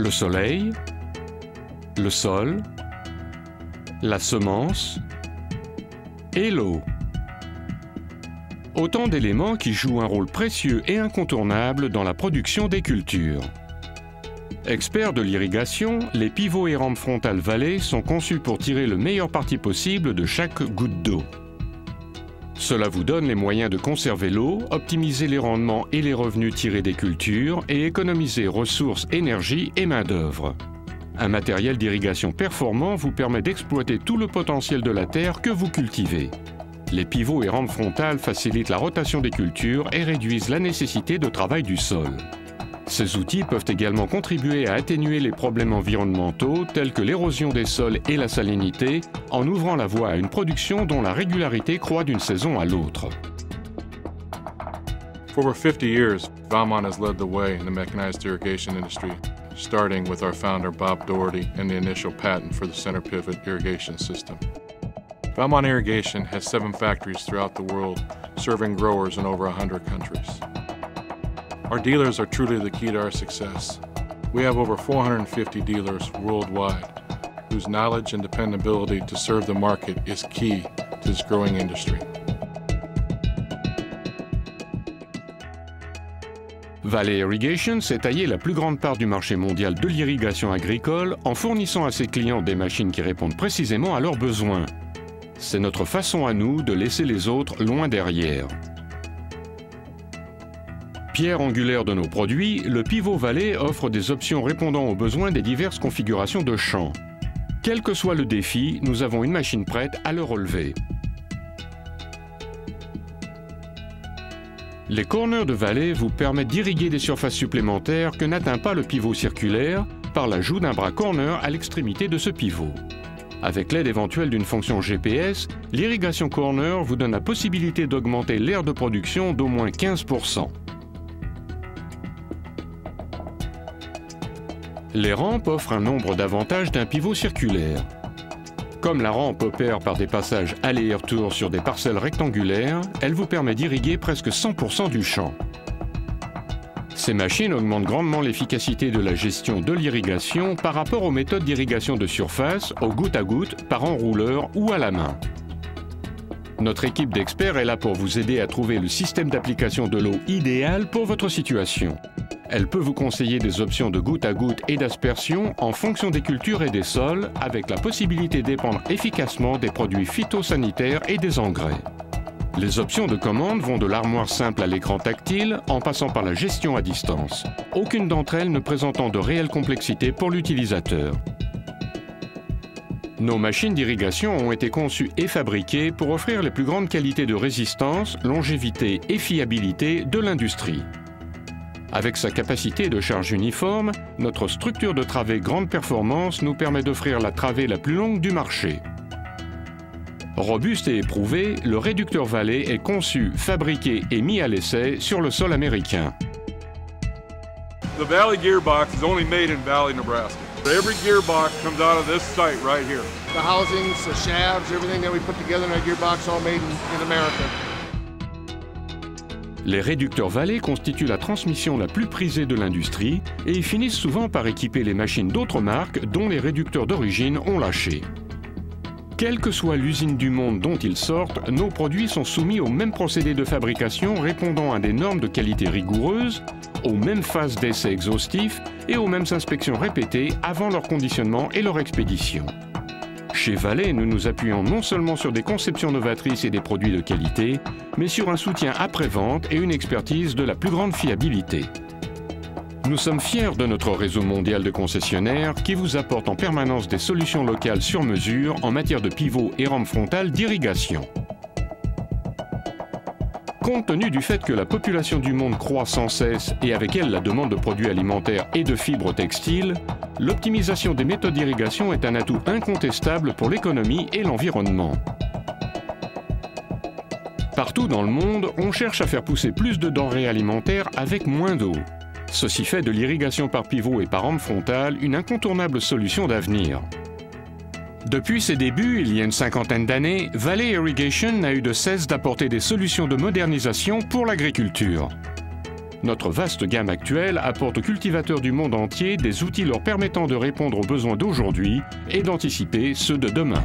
le soleil, le sol, la semence et l'eau. Autant d'éléments qui jouent un rôle précieux et incontournable dans la production des cultures. Experts de l'irrigation, les pivots et rampes frontales vallées sont conçus pour tirer le meilleur parti possible de chaque goutte d'eau. Cela vous donne les moyens de conserver l'eau, optimiser les rendements et les revenus tirés des cultures et économiser ressources, énergie et main-d'œuvre. Un matériel d'irrigation performant vous permet d'exploiter tout le potentiel de la terre que vous cultivez. Les pivots et rampes frontales facilitent la rotation des cultures et réduisent la nécessité de travail du sol. Ces outils peuvent également contribuer à atténuer les problèmes environnementaux tels que l'érosion des sols et la salinité en ouvrant la voie à une production dont la régularité croît d'une saison à l'autre. For over 50 years, Valmont has led the way in the mechanized irrigation industry, starting with our founder Bob Doherty and the initial patent for the center pivot irrigation system. Valmont Irrigation has 7 factories throughout the world, serving growers in over 100 countries. Our dealers are truly the key to our success. We have over 450 dealers worldwide, whose knowledge and dependability to serve the market is key to this growing industry. Valley Irrigation s'est taillé la plus grande part du marché mondial de l'irrigation agricole en fournissant à ses clients des machines qui répondent précisément à leurs besoins. C'est notre façon à nous de laisser les autres loin derrière. Pierre angulaire de nos produits, le pivot Valley offre des options répondant aux besoins des diverses configurations de champs. Quel que soit le défi, nous avons une machine prête à le relever. Les corners de Valley vous permettent d'irriguer des surfaces supplémentaires que n'atteint pas le pivot circulaire par l'ajout d'un bras corner à l'extrémité de ce pivot. Avec l'aide éventuelle d'une fonction GPS, l'irrigation corner vous donne la possibilité d'augmenter l'aire de production d'au moins 15%. Les rampes offrent un nombre d'avantages d'un pivot circulaire. Comme la rampe opère par des passages aller et retour sur des parcelles rectangulaires, elle vous permet d'irriguer presque 100% du champ. Ces machines augmentent grandement l'efficacité de la gestion de l'irrigation par rapport aux méthodes d'irrigation de surface, au goutte à goutte, par enrouleur ou à la main. Notre équipe d'experts est là pour vous aider à trouver le système d'application de l'eau idéal pour votre situation. Elle peut vous conseiller des options de goutte à goutte et d'aspersion en fonction des cultures et des sols, avec la possibilité d'épandre efficacement des produits phytosanitaires et des engrais. Les options de commande vont de l'armoire simple à l'écran tactile, en passant par la gestion à distance. Aucune d'entre elles ne présentant de réelle complexité pour l'utilisateur. Nos machines d'irrigation ont été conçues et fabriquées pour offrir les plus grandes qualités de résistance, longévité et fiabilité de l'industrie. Avec sa capacité de charge uniforme, notre structure de travée grande performance nous permet d'offrir la travée la plus longue du marché. Robuste et éprouvé, le réducteur Valley est conçu, fabriqué et mis à l'essai sur le sol américain. The Valley gearbox is only made in Valley, Nebraska. Every gearbox comes out of this site right here. The housings, the shafts, everything that we put together in our gearbox, all made in America. Les réducteurs Valley constituent la transmission la plus prisée de l'industrie et ils finissent souvent par équiper les machines d'autres marques dont les réducteurs d'origine ont lâché. Quelle que soit l'usine du monde dont ils sortent, nos produits sont soumis aux mêmes procédés de fabrication répondant à des normes de qualité rigoureuses, aux mêmes phases d'essai exhaustifs et aux mêmes inspections répétées avant leur conditionnement et leur expédition. Chez Valley, nous nous appuyons non seulement sur des conceptions novatrices et des produits de qualité, mais sur un soutien après-vente et une expertise de la plus grande fiabilité. Nous sommes fiers de notre réseau mondial de concessionnaires qui vous apporte en permanence des solutions locales sur mesure en matière de pivots et rampes frontales d'irrigation. Compte tenu du fait que la population du monde croît sans cesse et avec elle la demande de produits alimentaires et de fibres textiles, l'optimisation des méthodes d'irrigation est un atout incontestable pour l'économie et l'environnement. Partout dans le monde, on cherche à faire pousser plus de denrées alimentaires avec moins d'eau. Ceci fait de l'irrigation par pivot et par rampe frontale une incontournable solution d'avenir. Depuis ses débuts, il y a une cinquantaine d'années, Valley Irrigation n'a eu de cesse d'apporter des solutions de modernisation pour l'agriculture. Notre vaste gamme actuelle apporte aux cultivateurs du monde entier des outils leur permettant de répondre aux besoins d'aujourd'hui et d'anticiper ceux de demain.